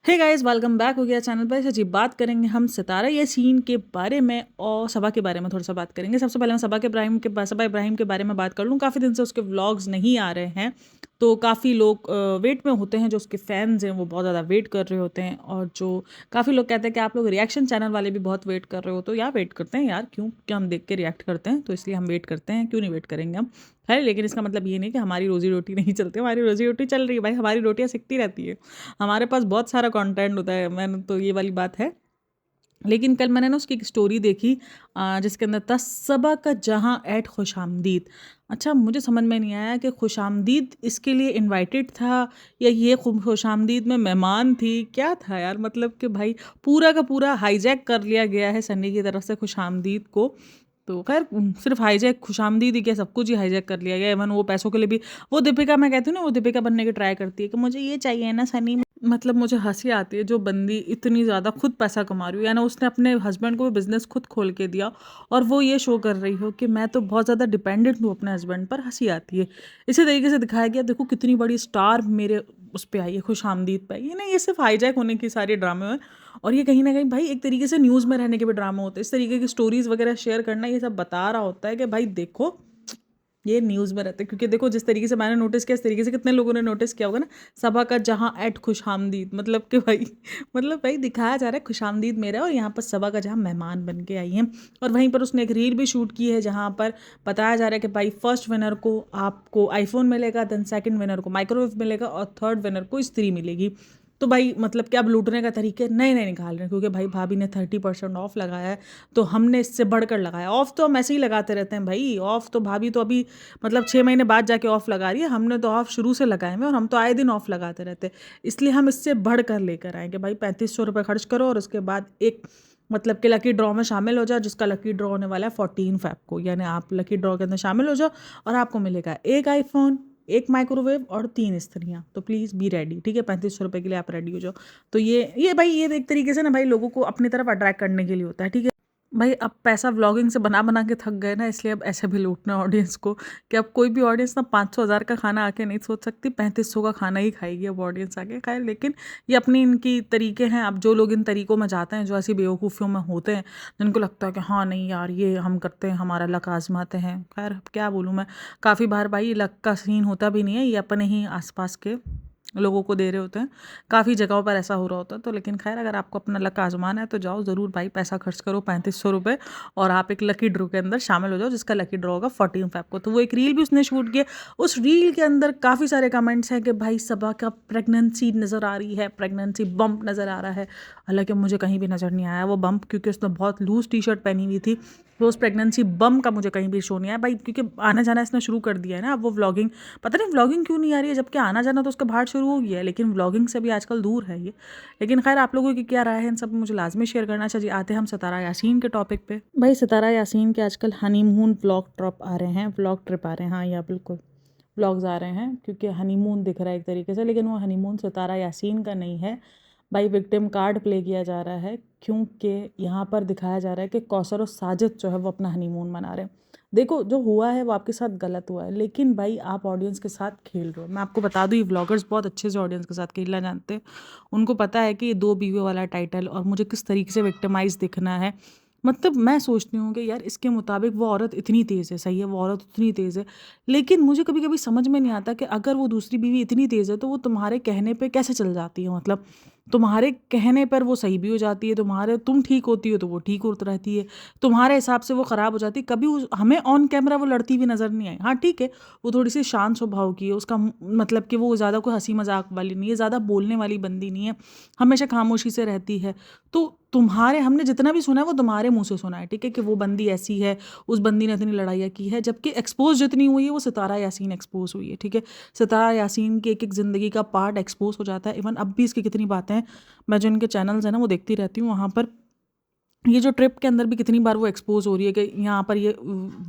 Hey guys, welcome back हो गया channel पर। सच्ची बात करेंगे हम सितारा यासीन के बारे में और सबा के बारे में थोड़ा सा बात करेंगे। सबसे पहले मैं सबा इब्राहिम के बारे में बात कर लूँ। काफ़ी दिन से उसके व्लॉग्स नहीं आ रहे हैं, तो काफ़ी लोग वेट में होते हैं। जो उसके फैंस हैं वो बहुत ज़्यादा वेट कर रहे होते हैं, और जो काफ़ी लोग कहते हैं कि आप लोग रिएक्शन चैनल वाले भी बहुत वेट कर रहे हो। तो यार वेट करते हैं यार, क्यों क्या हम देख के रिएक्ट करते हैं, तो इसलिए हम वेट करते हैं। क्यों नहीं वेट करेंगे हम, है। लेकिन इसका मतलब ये नहीं कि हमारी रोजी रोटी नहीं चलती। हमारी रोजी रोटी चल रही है भाई, हमारी रोटियां सिकती रहती है। हमारे पास बहुत सारा कंटेंट होता है, मैंने तो ये वाली बात है। लेकिन कल मैंने ना उसकी एक स्टोरी देखी, जिसके अंदर था सबा का जहां एट खुशामदीद। अच्छा, मुझे समझ में नहीं आया कि खुशामदीद इसके लिए इनवाइटेड था या ये खुशामदीद में मेहमान थी, क्या था यार। मतलब कि भाई पूरा का पूरा हाईजैक कर लिया गया है सन्नी की तरफ से खुशामदीद को। तो खैर सिर्फ हाईजैक खुशामदीद ही क्या, सब कुछ ही हाईजैक कर लिया गया। इवन वो पैसों के लिए भी, वो दीपिका, मैं कहती हूँ ना, वो दीपिका बनने की ट्राई करती है कि मुझे ये चाहिए ना सनी। मतलब मुझे हंसी आती है, जो बंदी इतनी ज़्यादा खुद पैसा कमा रही हो, यानी उसने अपने हस्बैंड को बिजनेस खुद खोल के दिया, और वो ये शो कर रही हो कि मैं तो बहुत ज़्यादा डिपेंडेंट हूँ अपने हस्बैंड पर। हंसी आती है। इसी तरीके से दिखाया गया, देखो कितनी बड़ी स्टार मेरे उस पर आई है, खुशामदीद पे आई है ना। ये सिर्फ हाईजैक होने की सारी ड्रामे हैं, और ये कहीं ना कहीं भाई एक तरीके से न्यूज़ में रहने के भी ड्रामे होते हैं। इस तरीके की स्टोरीज वगैरह शेयर करना, ये सब बता रहा होता है कि भाई देखो ये न्यूज़ में रहते हैं। क्योंकि देखो जिस तरीके से मैंने नोटिस किया, इस तरीके से कितने लोगों ने नोटिस किया होगा ना। सबा का जहां एट खुशामदीद, मतलब कि भाई मतलब भाई दिखाया जा रहा है खुशामदीद मेरा, और यहाँ पर सबा का जहां मेहमान बन के आई हैं। और वहीं पर उसने एक रील भी शूट की है, जहाँ पर बताया जा रहा है कि भाई फर्स्ट विनर को आपको आईफोन मिलेगा, देन सेकंड विनर को माइक्रोवेव मिलेगा, और थर्ड विनर को स्त्री मिलेगी। तो भाई मतलब क्या, अब लूटने का तरीके नए नए निकाल रहे हैं, क्योंकि भाई भाभी ने 30% ऑफ लगाया है, तो हमने इससे बढ़कर लगाया। ऑफ तो हम ऐसे ही लगाते रहते हैं भाई। ऑफ तो भाभी तो अभी मतलब 6 महीने बाद जाके ऑफ लगा रही है, हमने तो ऑफ शुरू से लगाए हैं, और हम तो आए दिन ऑफ लगाते रहते हैं। इसलिए हम इससे बढ़कर लेकर आएंगे भाई। 3500 रुपये खर्च करो, और उसके बाद एक मतलब कि लकी ड्रॉ में शामिल हो जाओ, जिसका लकी ड्रॉ होने वाला है 14 फेब को। यानी आप लकी ड्रॉ के अंदर शामिल हो जाओ, और आपको मिलेगा एक आईफोन, एक माइक्रोवेव और 3 स्त्रियाँ। तो प्लीज़ बी रेडी, ठीक है। 3500 रुपये के लिए आप रेडी हो जाओ। तो ये भाई, ये एक तरीके से ना भाई लोगों को अपनी तरफ अट्रैक्ट करने के लिए होता है, ठीक है भाई। अब पैसा व्लॉगिंग से बना बना के थक गए ना, इसलिए अब ऐसे भी लूटना ऑडियंस को, कि अब कोई भी ऑडियंस ना 500-1000 का खाना आके नहीं सोच सकती, 3500 का खाना ही खाएगी अब ऑडियंस आके। खैर, लेकिन ये अपनी इनकी तरीके हैं। अब जो लोग इन तरीकों में जाते हैं, जो ऐसी बेवकूफ़ियों में होते हैं, जिनको लगता है कि हाँ नहीं यार ये हम करते हैं, हमारा लक आजमाते हैं। खैर क्या बोलूँ मैं, काफ़ी बार भाई लक का सीन होता भी नहीं है, ये अपने ही आसपास के लोगों को दे रहे होते हैं। काफ़ी जगहों पर ऐसा हो रहा होता है। तो लेकिन खैर, अगर आपको अपना लक आजमाना है तो जाओ ज़रूर भाई, पैसा खर्च करो 3500 रुपये, और आप एक लकी ड्रॉ के अंदर शामिल हो जाओ, जिसका लकी ड्रॉ होगा 14 फेब को। तो वो एक रील भी उसने शूट किया। उस रील के अंदर काफ़ी सारे कमेंट्स हैं कि भाई सबा का प्रेगनेंसी नज़र आ रही है, प्रेगनेंसी बम्प नज़र आ रहा है। हालांकि मुझे कहीं भी नज़र नहीं आया वो बम्प, क्योंकि उसने बहुत लूज़ टी शर्ट पहनी हुई थी। तो उस प्रेगनेंसी बम का मुझे कहीं भी शो नहीं आया भाई, क्योंकि आना जाना इसने शुरू कर दिया है ना। अब वो व्लॉगिंग, पता नहीं व्लॉगिंग क्यों नहीं आ रही है, जबकि आना जाना तो उसका बाहर शुरू हो गया है, लेकिन व्लॉगिंग से भी आजकल दूर है ये। लेकिन खैर, आप लोगों की क्या राय है इन सब में, मुझे लाजमी शेयर करना चाहिए। आते हैं हम सितारा यासीन के टॉपिक पे। भाई सितारा यासीन के आजकल हनीमून व्लॉग ट्रप आ रहे हैं, व्लॉग ट्रिप आ रहे हैं। हाँ या बिल्कुल व्लॉग्स आ रहे हैं, क्योंकि हनीमून दिख रहा है एक तरीके से, लेकिन वो हनीमून सितारा यासीन का नहीं है भाई। विक्टिम कार्ड प्ले किया जा रहा है, क्योंकि यहाँ पर दिखाया जा रहा है कि कौसर और साजिद जो है वो अपना हनीमून मना रहे हैं। देखो जो हुआ है वो आपके साथ गलत हुआ है, लेकिन भाई आप ऑडियंस के साथ खेल रहे हो। मैं आपको बता दूँ, ये व्लॉगर्स बहुत अच्छे से ऑडियंस के साथ खेलना जानते हैं। उनको पता है कि ये 2 बीवी वाला टाइटल, और मुझे किस तरीके से विक्टिमाइज दिखना है। मतलब मैं सोचती हूँ कि यार इसके मुताबिक वो औरत इतनी तेज़ है, सही है, वो औरत इतनी तेज़ है, लेकिन मुझे कभी कभी समझ में नहीं आता कि अगर वो दूसरी बीवी इतनी तेज़ है, तो वो तुम्हारे कहने पे कैसे चल जाती है। मतलब तुम्हारे कहने पर वो सही भी हो जाती है, तुम ठीक होती हो तो वो ठीक होती रहती है, तुम्हारे हिसाब से वो ख़राब हो जाती है। कभी हमें ऑन कैमरा वो लड़ती हुई नज़र नहीं आई। हाँ ठीक है, वो थोड़ी सी शांत स्वभाव की है, उसका मतलब कि वो ज़्यादा कोई हंसी मजाक वाली नहीं है, ज़्यादा बोलने वाली बंदी नहीं है, हमेशा खामोशी से रहती है। तो तुम्हारे, हमने जितना भी सुना है वो तुम्हारे मुंह से सुना है, ठीक है, कि वो बंदी ऐसी है, उस बंदी ने इतनी लड़ाइयाँ की है। जबकि एक्सपोज जितनी हुई है वो सितारा यासीन एक्सपोज हुई है, ठीक है। सितारा यासीन की एक एक ज़िंदगी का पार्ट एक्सपोज हो जाता है। इवन अब भी इसकी कितनी बातें हैं, मैं जो इनके चैनल्स हैं ना वो देखती रहती हूँ, वहाँ पर ये जो ट्रिप के अंदर भी कितनी बार वो एक्सपोज़ हो रही है कि यहाँ पर ये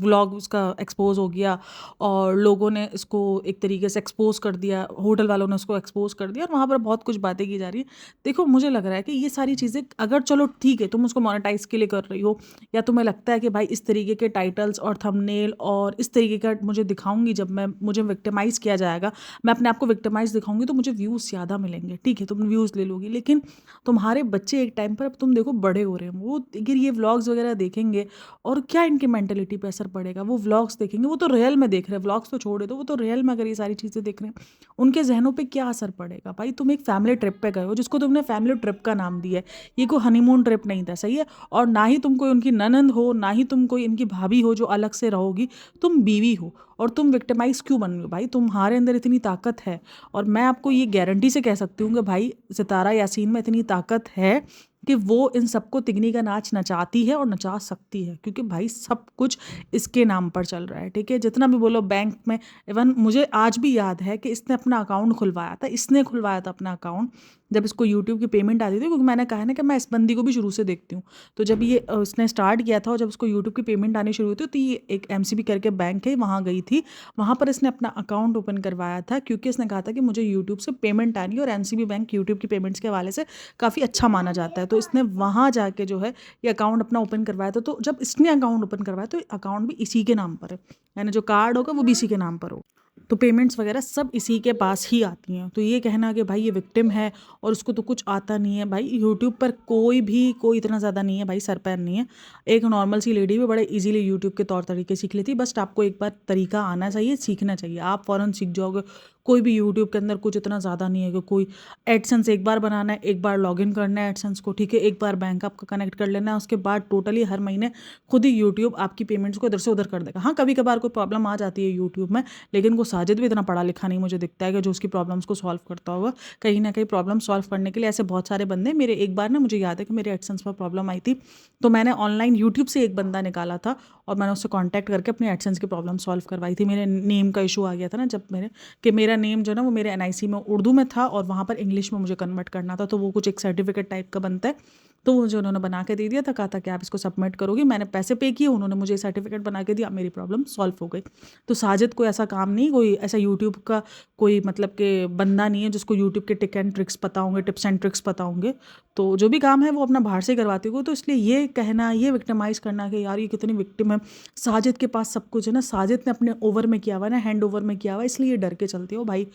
व्लॉग उसका एक्सपोज़ हो गया और लोगों ने इसको एक तरीके से एक्सपोज़ कर दिया, होटल वालों ने उसको एक्सपोज़ कर दिया और वहाँ पर बहुत कुछ बातें की जा रही है। देखो, मुझे लग रहा है कि ये सारी चीज़ें अगर चलो ठीक है, तुम उसको मोनेटाइज़ के लिए कर रही हो या तुम्हें लगता है कि भाई इस तरीके के टाइटल्स और थंबनेल और इस तरीके का मुझे दिखाऊँगी, जब मुझे विक्टिमाइज़ किया जाएगा, मैं अपने आप को विक्टिमाइज़ दिखाऊँगी तो मुझे व्यूज़ ज़्यादा मिलेंगे, ठीक है, तुम व्यूज़ ले लोगी। लेकिन तुम्हारे बच्चे एक टाइम पर, अब तुम देखो, बड़े हो रहे हैं, वो अगर ये व्लॉग्स वगैरह देखेंगे और क्या इनकी मेंटालिटी पे असर पड़ेगा। वो व्लॉग्स देखेंगे, वो तो रियल में देख रहे हैं, व्लॉग्स तो छोड़े दो, वो तो रियल में अगर ये सारी चीज़ें देख रहे हैं, उनके जहनों पे क्या असर पड़ेगा। भाई तुम एक फैमिली ट्रिप पे गए हो जिसको तुमने फैमिली ट्रिप का नाम दिया है, ये कोई हनीमून ट्रिप नहीं था, सही है। और ना ही तुम कोई उनकी ननंद हो, ना ही तुम कोई इनकी भाभी हो जो अलग से रहोगी, तुम बीवी हो। और तुम विक्टिमाइज क्यों बन रहे हो? भाई तुम्हारे अंदर इतनी ताकत है और मैं आपको ये गारंटी से कह सकती हूँ कि भाई सितारा यासीन में इतनी ताकत है कि वो इन सबको तिगनी का नाच नचाती है और नचा सकती है, क्योंकि भाई सब कुछ इसके नाम पर चल रहा है, ठीक है। जितना भी बोलो बैंक में, इवन मुझे आज भी याद है कि इसने अपना अकाउंट खुलवाया था, इसने खुलवाया था अपना अकाउंट जब इसको यूट्यूब की पेमेंट आती थी, क्योंकि मैंने कहा है ना कि मैं इस बंदी को भी शुरू से देखती हूँ। तो जब ये इसने स्टार्ट किया था और जब उसको यूट्यूब की पेमेंट आनी शुरू हुई थी, तो ये एक एमसीबी करके बैंक है, वहाँ गई थी, वहाँ पर इसने अपना अकाउंट ओपन करवाया था, क्योंकि इसने कहा था कि मुझे यूट्यूब से पेमेंट आनी है और एमसीबी बैंक यूट्यूब की पेमेंट्स के हवाले से काफ़ी अच्छा माना जाता है। तो इसने वहाँ जाके जो है ये अकाउंट अपना ओपन करवाया था। तो जब इसने अकाउंट ओपन करवाया तो अकाउंट भी इसी के नाम पर है, यानी जो कार्ड होगा वो भी इसी के नाम पर हो, तो पेमेंट्स वगैरह सब इसी के पास ही आती हैं। तो ये कहना कि भाई ये विक्टिम है और उसको तो कुछ आता नहीं है, भाई यूट्यूब पर कोई इतना ज़्यादा नहीं है भाई, सर पैर नहीं है। एक नॉर्मल सी लेडी भी बड़े इजीली यूट्यूब के तौर तरीके सीख लेती है, बस आपको एक बार तरीका आना चाहिए, सीखना चाहिए, आप फ़ौरन सीख जाओगे। कोई भी यूट्यूब के अंदर कुछ इतना ज़्यादा नहीं है कि कोई एडसेंस एक बार बनाना है, एक बार लॉगिन करना है एडसेंस को, ठीक है, एक बार बैंक आपका कनेक्ट कर लेना है, उसके बाद टोटली हर महीने खुद ही यूट्यूब आपकी पेमेंट्स को इधर से उधर कर देगा। हाँ, कभी कभार कोई प्रॉब्लम आ जाती है यूट्यूब में, लेकिन वो साजिद भी इतना पढ़ा लिखा नहीं मुझे दिखता है कि जो उसकी प्रॉब्लम्स को सॉल्व करता होगा। कहीं ना कहीं प्रॉब्लम सॉल्व करने के लिए ऐसे बहुत सारे बंदे, मेरे एक बार ना मुझे याद है कि मेरे एडसेंस पर प्रॉब्लम आई थी, तो मैंने ऑनलाइन यूट्यूब से एक बंदा निकाला था और मैंने उससे कॉन्टैक्ट करके अपने एडसेंस की प्रॉब्लम सॉल्व करवाई थी। मेरे नेम का इशू आ गया था ना, जब मेरा नेम जो ना वो मेरे एनआईसी में उर्दू में था और वहाँ पर इंग्लिश में मुझे कन्वर्ट करना था, तो वो कुछ एक सर्टिफिकेट टाइप का बनता है, तो मुझे उन्होंने बना के दे दिया था, कहा था कि आप इसको सबमिट करोगे, मैंने पैसे पे किए, उन्होंने मुझे सर्टिफिकेट बना के दिया, मेरी प्रॉब्लम सॉल्व हो गई। तो साजिद कोई ऐसा काम नहीं, कोई ऐसा यूट्यूब का कोई मतलब कि बंदा नहीं है जिसको यूट्यूब के टिक एंड ट्रिक्स पता होंगे, टिप्स एंड ट्रिक्स पता होंगे। तो जो भी काम है वो अपना बाहर से करवाती हो। तो इसलिए ये कहना, ये विक्टिमाइज़ करना कि यार ये कितनी विक्टिम है, साजिद के पास सब कुछ है ना, साजिद ने अपने ओवर में किया हुआ है ना, हैंड ओवर में किया हुआ है, इसलिए ये डर के चलती हो भाई।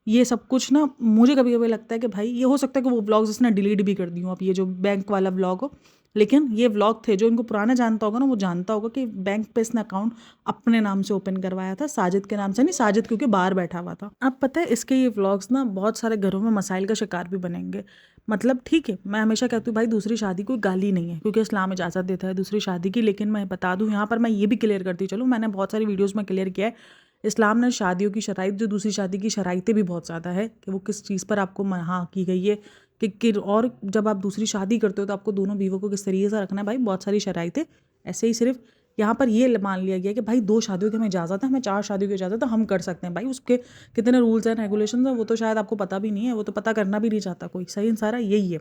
ये सब कुछ ना मुझे कभी कभी लगता है कि भाई ये हो सकता है कि वो व्लॉग्स इसने डिलीट भी कर दी हूँ, अब ये जो बैंक वाला व्लॉग हो, लेकिन ये व्लॉग थे, जो इनको पुराना जानता होगा ना वो जानता होगा कि बैंक पे इसने अकाउंट अपने नाम से ओपन करवाया था, साजिद के नाम से नहीं, साजिद क्योंकि बाहर बैठा हुआ था। अब पता है इसके ये व्लॉग्स ना बहुत सारे घरों में मसाइल का शिकार भी बनेंगे। मतलब ठीक है, मैं हमेशा कहती हूँ भाई दूसरी शादी कोई गाली नहीं है, क्योंकि इस्लाम इजाज़त देता है दूसरी शादी की। लेकिन मैं बता दूँ यहाँ पर, मैं ये भी क्लियर करती चलूँ, मैंने बहुत सारी वीडियोज़ में क्लियर किया है, इस्लाम ने शादियों की शराइत, जो दूसरी शादी की शराइतें भी बहुत ज़्यादा है कि वो किस चीज़ पर आपको मना की गई है कि और जब आप दूसरी शादी करते हो तो आपको दोनों बीवों को किस तरीके से रखना है, भाई बहुत सारी शराइतें। ऐसे ही सिर्फ यहाँ पर ये मान लिया गया कि भाई 2 शादियों की हमें इजाज़त है, हमें 4 शादियों की इजाज़त है, हम कर सकते हैं। भाई उसके कितने रूल्स एंड रेगुलेशन है वो तो शायद आपको पता भी नहीं है, वो तो पता करना भी नहीं चाहता कोई, सही सारा यही है।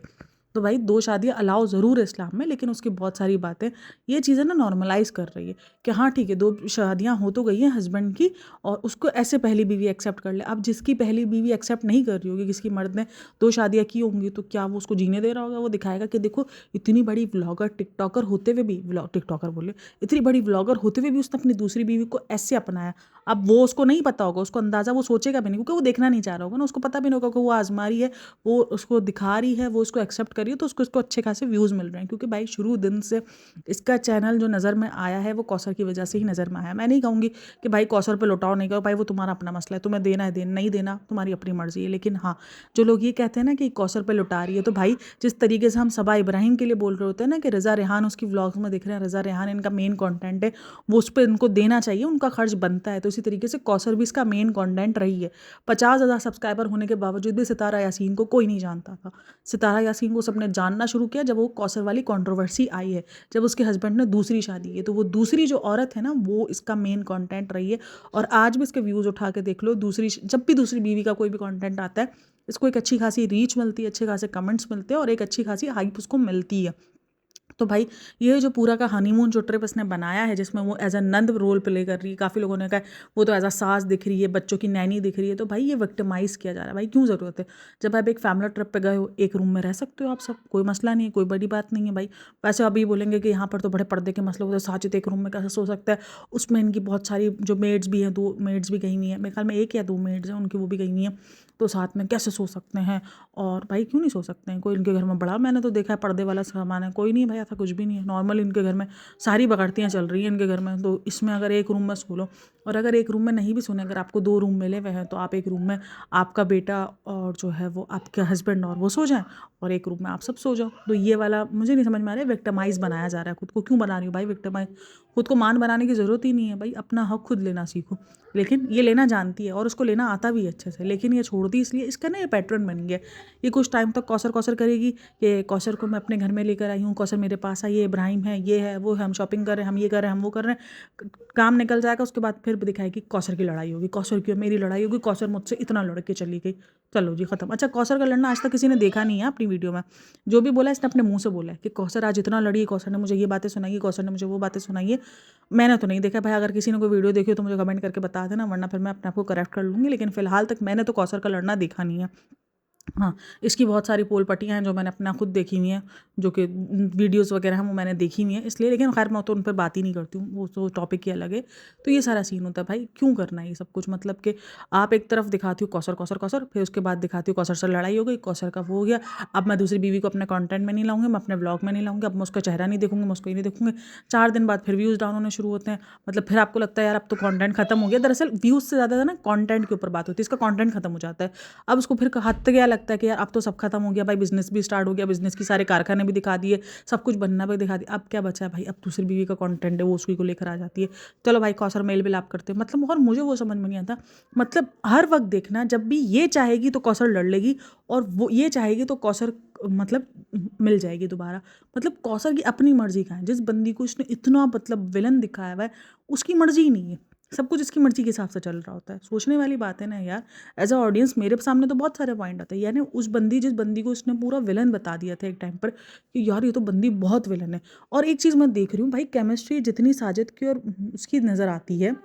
तो भाई 2 शादियाँ अलाउ ज़रूर है इस्लाम में, लेकिन उसकी बहुत सारी बातें ये चीज़ें ना नॉर्मलाइज़ कर रही है कि हाँ ठीक है, 2 शादियाँ हो तो गई हैं हस्बैंड की और उसको ऐसे पहली बीवी एक्सेप्ट कर ले। अब जिसकी पहली बीवी एक्सेप्ट नहीं कर रही होगी, किसकी मर्द ने 2 शादियाँ की होंगी, तो क्या वो उसको जीने दे रहा होगा? वो दिखाएगा कि देखो इतनी बड़ी व्लॉगर, टिकटॉकर होते हुए भी, टिकटॉकर बोले, इतनी बड़ी व्लॉगर होते हुए भी उसने अपनी दूसरी बीवी को ऐसे अपनाया। अब वो उसको नहीं पता होगा, उसको अंदाज़ा वो सोचेगा भी नहीं, क्योंकि वो देखना नहीं चाह रहा होगा ना, उसको पता भी नहीं होगा कि वो आज़मा रही है, वो उसको दिखा रही है, वो उसको एक्सेप्ट कर रही है, तो उसको अच्छे खासे व्यूज़ मिल रहे हैं। क्योंकि भाई शुरू दिन से इसका चैनल जो नज़र में आया है वो कौसर की वजह से ही नज़र में आया। मैं नहीं कहूँगी कि भाई कौसर पे लुटाओ नहीं करो, भाई वो तुम्हारा अपना मसला है, तुम्हें देना है देना, नहीं देना तुम्हारी अपनी मर्जी है। लेकिन हाँ, जो लोग ये कहते हैं ना कि कौसर पे लुटा रही है, तो भाई जिस तरीके से हम सबा इब्राहिम के लिए बोल रहे होते हैं ना कि रज़ा रेहान उसकी व्लॉग्स में दिख रहे हैं, रज़ा रेहान इनका मेन कंटेंट है, वो उस पर इनको देना चाहिए, उनका खर्च बनता है, तो इसी तरीके से कौसर भी इसका मेन कंटेंट रही है। 50,000 सब्सक्राइबर होने के बावजूद भी सितारा यासीन को कोई नहीं जानता था। सितारा यासीन को सबने जानना शुरू किया जब वो कौसर वाली कंट्रोवर्सी आई है, जब उसके हस्बैंड ने दूसरी शादी की, तो वो दूसरी जो औरत है ना वो इसका मेन कंटेंट रही है। और आज भी इसके व्यूज़ उठा के देख लो, जब भी दूसरी बीवी का कोई भी कंटेंट आता है, इसको एक अच्छी खासी रीच मिलती है, अच्छे खासे कमेंट्स मिलते हैं और एक अच्छी खासी हाइप उसको मिलती है। तो भाई ये जो पूरा का हनीमून जो ट्रिप इसने बनाया है, जिसमें वो एज अ नंद रोल प्ले कर रही है, काफ़ी लोगों ने कहा वो तो एज अ सास दिख रही है, बच्चों की नैनी दिख रही है, तो भाई ये विक्टिमाइज़ किया जा रहा है। भाई क्यों ज़रूरत है? जब आप एक फैमिली ट्रिप पे गए हो, एक रूम में रह सकते हो आप सब, कोई मसला नहीं है, कोई बड़ी बात नहीं है भाई। वैसे अभी बोलेंगे कि यहाँ पर तो बड़े पर्दे के मसले होते हैं, साजिद एक रूम में कैसे सो सकता है? उसमें इनकी बहुत सारी जो मेड्स भी हैं, 2 मेड्स भी गई हुई हैं, मेरे ख्याल में 1 या 2 मेड्स हैं उनकी, वो भी गई हुई हैं, तो साथ में कैसे सो सकते हैं? और भाई क्यों नहीं सो सकते हैं? कोई इनके घर में बड़ा, मैंने तो देखा है पर्दे वाला सामान है, कोई नहीं भाई, ऐसा कुछ भी नहीं है, नॉर्मल इनके घर में सारी बगाड़तियाँ चल रही हैं इनके घर में। तो इसमें अगर एक रूम में सो लो, और अगर एक रूम में नहीं भी सोने, अगर आपको 2 रूम मिले हुए हैं, तो आप एक रूम में आपका बेटा और जो है वो आपके हस्बैंड और वो सो जाएँ, और एक रूम में आप सब सो जाओ। तो ये वाला मुझे नहीं समझ में आ रहा है, विक्टिमाइज़ बनाया जा रहा है खुद को। क्यों बना रही हो भाई विक्टिमाइज़? खुद को मान बनाने की ज़रूरत ही नहीं है भाई, अपना हक खुद लेना सीखो। लेकिन ये लेना जानती है और उसको लेना आता भी है अच्छे से, लेकिन ये छोड़ती इसलिए, इसका ना ये पैटर्न बन गया। ये कुछ टाइम तक कौसर कौसर करेगी कि कौसर को मैं अपने घर में लेकर आई हूँ, कौसर मेरे पास आई है, इब्राहिम है, ये है, वो है, हम शॉपिंग कर रहे हैं, हम ये कर रहे हैं, हम वो कर रहे हैं। काम निकल जाएगा, उसके बाद फिर दिखाएगी कौसर की लड़ाई होगी, कौसर की और मेरी लड़ाई होगी, कौसर मुझसे इतना लड़ के चली गई, चलो जी खत्म। अच्छा, कौसर का लड़ना आज तक किसी ने देखा नहीं है अपनी वीडियो में। जो भी बोला इसने अपने मुंह से बोला है कि कौसर आज इतना लड़ी, कौसर ने मुझे ये बातें सुनाई है, कौसर ने मुझे वो बातें सुनाई है। मैंने तो नहीं देखा भाई, अगर किसी ने कोई वीडियो देखी हो तो मुझे कमेंट करके बता देना, वरना फिर मैं अपने आप को करेक्ट कर लूँगी, लेकिन फिलहाल तक मैंने तो कौसर का लड़ना देखा नहीं है। हाँ, इसकी बहुत सारी पोल पट्टियाँ हैं जो मैंने अपना खुद देखी हुई हैं, जो कि वीडियोज़ वगैरह हैं वो मैंने देखी हुई हैं इसलिए, लेकिन खैर मैं तो उन पे बात ही नहीं करती हूँ, वो तो टॉपिक ही अलग है। तो ये सारा सीन होता है भाई, क्यों करना है ये सब कुछ? मतलब कि आप एक तरफ दिखाती हो कौसर, कौसर, कौसर, फिर उसके बाद दिखाती हो कौसर से लड़ाई हो गई, कौसर का वो हो गया, अब मैं दूसरी बीवी को अपने कंटेंट में नहीं लाऊँगी, मैं अपने व्लॉग में नहीं लाऊँगी, अब मैं उसका चेहरा नहीं देखूँगी, मैं उसको ये नहीं देखूँगी। 4 दिन बाद फिर व्यूज़ डाउन होने शुरू होते हैं, मतलब फिर आपको लगता है यार अब तो कंटेंट खत्म हो गया। दरअसल व्यूज़ से ज़्यादा ना कंटेंट के ऊपर बात होती है, इसका कंटेंट खत्म हो जाता है। अब उसको फिर हद तक क्या लगता है कि यार अब तो सब खत्म हो गया भाई, बिज़नेस भी स्टार्ट हो गया, बिज़नेस की सारे कारखाने भी दिखा दिए, सब कुछ बनना भी दिखा दिया, अब क्या बचा है भाई? अब दूसरी बीवी का कंटेंट है वो उसी को लेकर आ जाती है, चलो भाई कौसर मेल मिलाप करते हैं, मतलब। और मुझे वो समझ में नहीं आता, मतलब हर वक्त देखना, जब भी ये चाहेगी तो कौसर लड़ लेगी, और वो ये चाहेगी तो कौसर मतलब मिल जाएगी दोबारा। मतलब कौसर की अपनी मर्जी का है, जिस बंदी को इसने इतना मतलब विलन दिखाया हुआ है, उसकी मर्जी ही नहीं है, सब कुछ इसकी मर्जी के हिसाब से चल रहा होता है। सोचने वाली बात है ना यार। एज अ ऑडियंस मेरे सामने तो बहुत सारे पॉइंट आते हैं, यानी जिस बंदी को इसने पूरा विलन बता दिया था एक टाइम पर कि यार ये तो बंदी बहुत विलन है। और एक चीज़ मैं देख रही हूँ भाई, केमिस्ट्री जितनी साजिद की और उसकी नज़र आती है,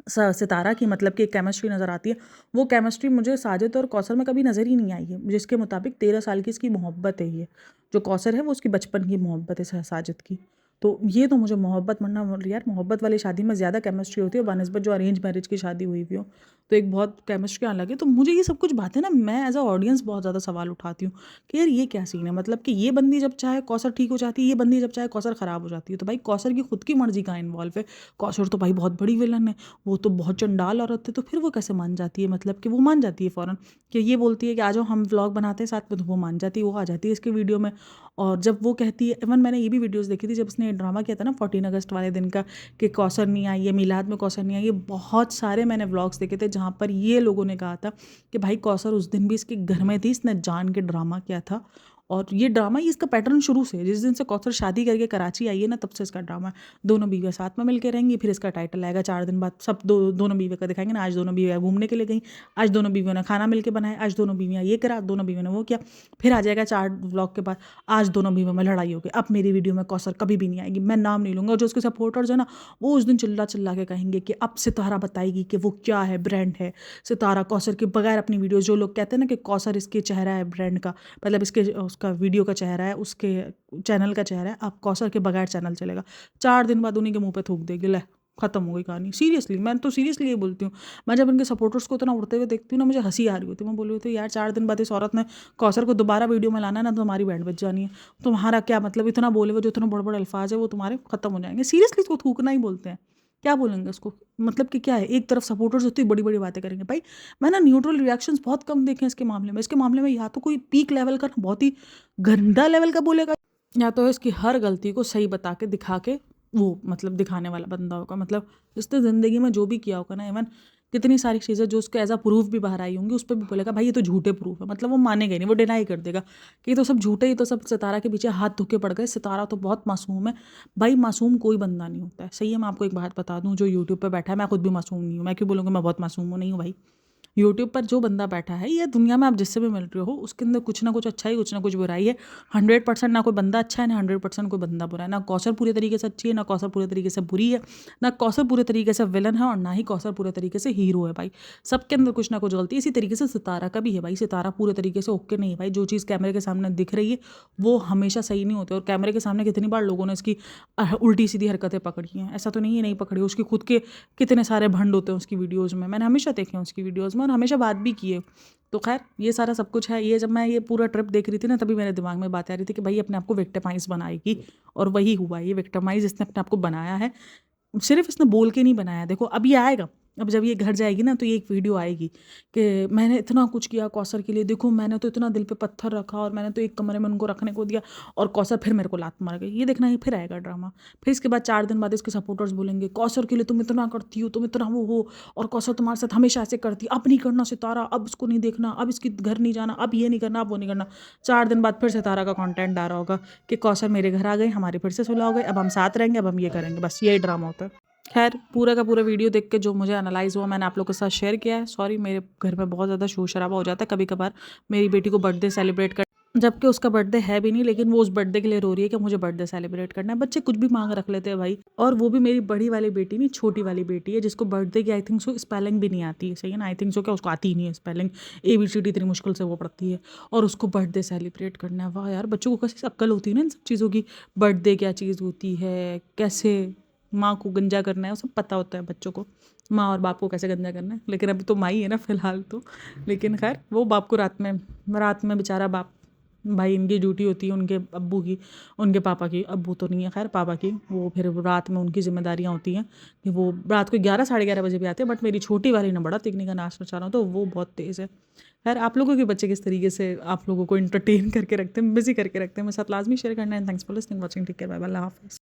सितारा की, मतलब कि केमिस्ट्री नज़र आती है, वो केमिस्ट्री मुझे साजिद और कौसर में कभी नज़र ही नहीं आई है, जिसके मुताबिक 13 साल की इसकी मोहब्बत है। ये जो कौसर है वो उसकी बचपन की मोहब्बत है साजिद की। तो ये तो मुझे मोहब्बत, वरना यार मोहब्बत वाली शादी में ज़्यादा केमिस्ट्री होती है बनस्बत जो अरेंज मैरिज की शादी हुई हुई हो, तो एक बहुत केमिस्ट्री आने लगे। तो मुझे ये सब कुछ बातें ना, मैं एज अ ऑडियंस बहुत ज़्यादा सवाल उठाती हूँ कि यार ये क्या सीन है, मतलब कि ये बंदी जब चाहे कौसर ठीक हो जाती है, ये बंदी जब चाहे कौसर ख़राब हो जाती है, तो भाई कौसर की खुद की मर्जी कहाँ इन्वॉल्व है? कौसर तो भाई बहुत बड़ी विलन है, वो तो बहुत चंडाल औरत है, तो फिर वो कैसे मान जाती है? मतलब कि वो मान जाती है फ़ौरन, कि ये बोलती है कि आ जाओ हम व्लॉग बनाते हैं साथ में, तो वो मान जाती है, वो आ जाती है इसकी वीडियो में। और जब वो कहती है, इवन मैंने ये भी वीडियोज़ देखी थी जब उसने ड्रामा किया था ना 14 अगस्त वाले दिन का, कि कौसर नहीं आई है, मीलाद में कौसर नहीं आई, ये बहुत सारे मैंने व्लॉग्स देखे थे जहाँ पर ये लोगों ने कहा था कि भाई कौसर उस दिन भी इसके घर में थी, इसने जान के ड्रामा किया था। और ये ड्रामा, ये इसका पैटर्न शुरू से, जिस दिन से कौसर शादी करके कराची आई है ना, तब से इसका ड्रामा है। दोनों बीवियाँ साथ में मिलकर रहेंगी, फिर इसका टाइटल आएगा 4 दिन बाद, सब दोनों बीवियों का दिखाएंगे ना, आज दोनों बीवियाँ घूमने के लिए गई, आज दोनों बीवियों ने खाना मिलकर बनाया, आज दोनों बीवियाँ ये करा, दोनों बीवियों ने वो किया। फिर आ जाएगा 4 व्लॉग के बाद, आज दोनों बीवियों में लड़ाई हो गई, अब मेरी वीडियो में कौसर कभी भी नहीं आएगी, मैं नाम नहीं लूँगा। जो उसके सपोर्टर्स है ना, वो उस दिन चिल्ला चिल्ला के कहेंगे कि अब सितारा बताएगी कि वो क्या है, ब्रांड है सितारा, कौसर के बगैर अपनी वीडियो, जो लोग कहते हैं ना कि कौसर इसके चेहरा है ब्रांड का, मतलब इसके उसका वीडियो का चेहरा है, उसके चैनल का चेहरा है, अब कौसर के बगैर चैनल चलेगा। 4 दिन बाद उन्हीं के मुंह पे थूक देगी, ले खत्म हो गई कहानी। सीरियसली, मैं तो सीरियसली ये बोलती हूँ। मैं जब इनके सपोर्टर्स को इतना उड़ते हुए देखती हूँ ना, मुझे हंसी आ रही होती है। मैं बोल रही होती हूँ यार 4 दिन बाद इस औरत ने कौसर को दोबारा वीडियो में लाना है ना, तो हमारी बैंड बज जानी है। तुम्हारा क्या मतलब, इतना बोले हुए जो इतने बड़े बड़े अल्फाज है वो तुम्हारे खत्म हो जाएंगे। सीरियसली इसको थूकना ही बोलते हैं, क्या बोलेंगे उसको? मतलब कि क्या है, एक तरफ सपोर्टर्स इतनी बड़ी बड़ी बातें करेंगे भाई। मैंने न्यूट्रल रिएक्शंस बहुत कम देखे हैं इसके मामले में। इसके मामले में या तो कोई पीक लेवल का बहुत ही गंदा लेवल का बोलेगा, या तो इसकी हर गलती को सही बता के दिखा के वो मतलब दिखाने वाला बंदा होगा। मतलब इसने ज़िंदगी में जो भी किया होगा ना, इवन कितनी सारी चीज़ें जो उसके एज अ प्रूफ भी बाहर आई होंगी, उस पर भी बोलेगा भाई ये तो झूठे प्रूफ है। मतलब वो मानेगा ही नहीं, वो डिनाई कर देगा कि ये तो सब झूठे, ही तो सब सितारा के पीछे हाथ धोके पड़ गए, सितारा तो बहुत मासूम है। भाई मासूम कोई बंदा नहीं होता है, सही है। मैं आपको एक बात बता दूं, जो यूट्यूब पर बैठा है, मैं खुद भी मासूम नहीं हूँ। मैं क्यों बोलूँगा मैं बहुत मासूम हूँ? नहीं हूँ भाई। यूट्यूब पर जो बंदा बैठा है या दुनिया में आप जिससे भी मिल रहे हो उसके अंदर कुछ ना कुछ अच्छा ही कुछ ना कुछ बुराई है। 100% ना कोई बंदा अच्छा है ना 100% कोई बंदा बुरा है। ना कौसर पूरे तरीके से अच्छी है ना कौसर पूरे तरीके से बुरी है, ना कौसर पूरे तरीके से विलन है और ना ही कौसर पूरे तरीके से हीरो है भाई। सबके अंदर कुछ ना कुछ गलती है। इसी तरीके से सितारा का भी है भाई। सितारा पूरे तरीके से ओके नहीं है भाई। जो चीज़ कैमरे के सामने दिख रही है वो हमेशा सही नहीं होती। और कैमरे के सामने कितनी बार लोगों ने इसकी उल्टी सीधी हरकतें पकड़ी हैं। ऐसा तो नहीं है नहीं पकड़ी, उसकी खुद के कितने सारे भंड होते हैं उसकी वीडियोज़ में। मैंने हमेशा देखे हैं उसकी वीडियोज़ में और हमेशा बात भी की है। तो खैर ये सारा सब कुछ है। ये जब मैं ये पूरा ट्रिप देख रही थी ना तभी मेरे दिमाग में बात आ रही थी कि भाई अपने आप को विक्टिमाइज बनाएगी। और वही हुआ, ये विक्टिमाइज इसने अपने आप को बनाया है। सिर्फ इसने बोल के नहीं बनाया। देखो अब ये आएगा, अब जब ये घर जाएगी ना तो ये एक वीडियो आएगी कि मैंने इतना कुछ किया कौसर के लिए, देखो मैंने तो इतना दिल पे पत्थर रखा और मैंने तो एक कमरे में उनको रखने को दिया और कौसर फिर मेरे को लात मार गई। ये देखना, ये फिर आएगा ड्रामा। फिर इसके बाद 4 दिन बाद इसके सपोर्टर्स बोलेंगे कौसर के लिए तुम इतना करती हो, तुम इतना वो हो, और कौसर तुम्हारे साथ हमेशा ऐसे करती, अब नहीं करना सितारा, अब इसको नहीं देखना, अब इसकी घर नहीं जाना, अब ये नहीं करना, अब वो नहीं करना। 4 दिन बाद फिर सितारा का कॉन्टेंट आ रहा होगा कि कौसर मेरे घर आ गए, हमारे फिर से सुलह हो गए, अब हम साथ रहेंगे, अब हम ये करेंगे। बस यही ड्रामा होता है। खैर पूरा का पूरा वीडियो देख के जो मुझे एनालाइज़ हुआ मैंने आप लोगों के साथ शेयर किया है। सॉरी मेरे घर में बहुत ज़्यादा शोर शराबा हो जाता है कभी कभार। मेरी बेटी को बर्थडे सेलिब्रेट कर, जबकि उसका बर्थडे है भी नहीं, लेकिन वो उस बर्थडे के लिए रो रही है कि मुझे बर्थडे सेलिब्रेट करना है। बच्चे कुछ भी मांग रख लेते हैं भाई। और वो भी मेरी बड़ी वाली बेटी नहीं, छोटी वाली बेटी है जिसको बर्थडे की आई थिंक सो स्पेलिंग भी नहीं आती है। सही है ना, आई थिंक सो क्या उसको आती ही नहीं है स्पेलिंग। ABCD इतनी मुश्किल से वो पढ़ती है और उसको बर्थडे सेलिब्रेट करना है। वाह यार, बच्चों को कैसी अक्ल होती है ना इन सब चीज़ों की। बर्थडे क्या चीज़ होती है, कैसे माँ को गंजा करना है, वो सब पता होता है बच्चों को। माँ और बाप को कैसे गंजा करना है, लेकिन अभी तो माँ ही है ना फिलहाल तो। लेकिन खैर वो बाप को रात में बेचारा बाप, भाई इनकी ड्यूटी होती है उनके अब्बू की, उनके पापा की, अब्बू तो नहीं है खैर, पापा की। वो फिर रात में उनकी जिम्मेदारियाँ होती हैं कि वो रात को 11 साढ़े 11 बजे भी आते हैं। बट मेरी छोटी वाली ने बड़ा तीखने का नाच नचा रहा हूँ तो वो बहुत तेज़ है। खैर आप लोगों के बच्चे किस तरीके से आप लोगों को इंटरटेन करके रखते हैं, बिजी करके रखते हैं, मेरे साथ लाजमी शेयर करना है। Thanks for listening, watching, take care, bye bye, अल्लाह हाफ़िज़।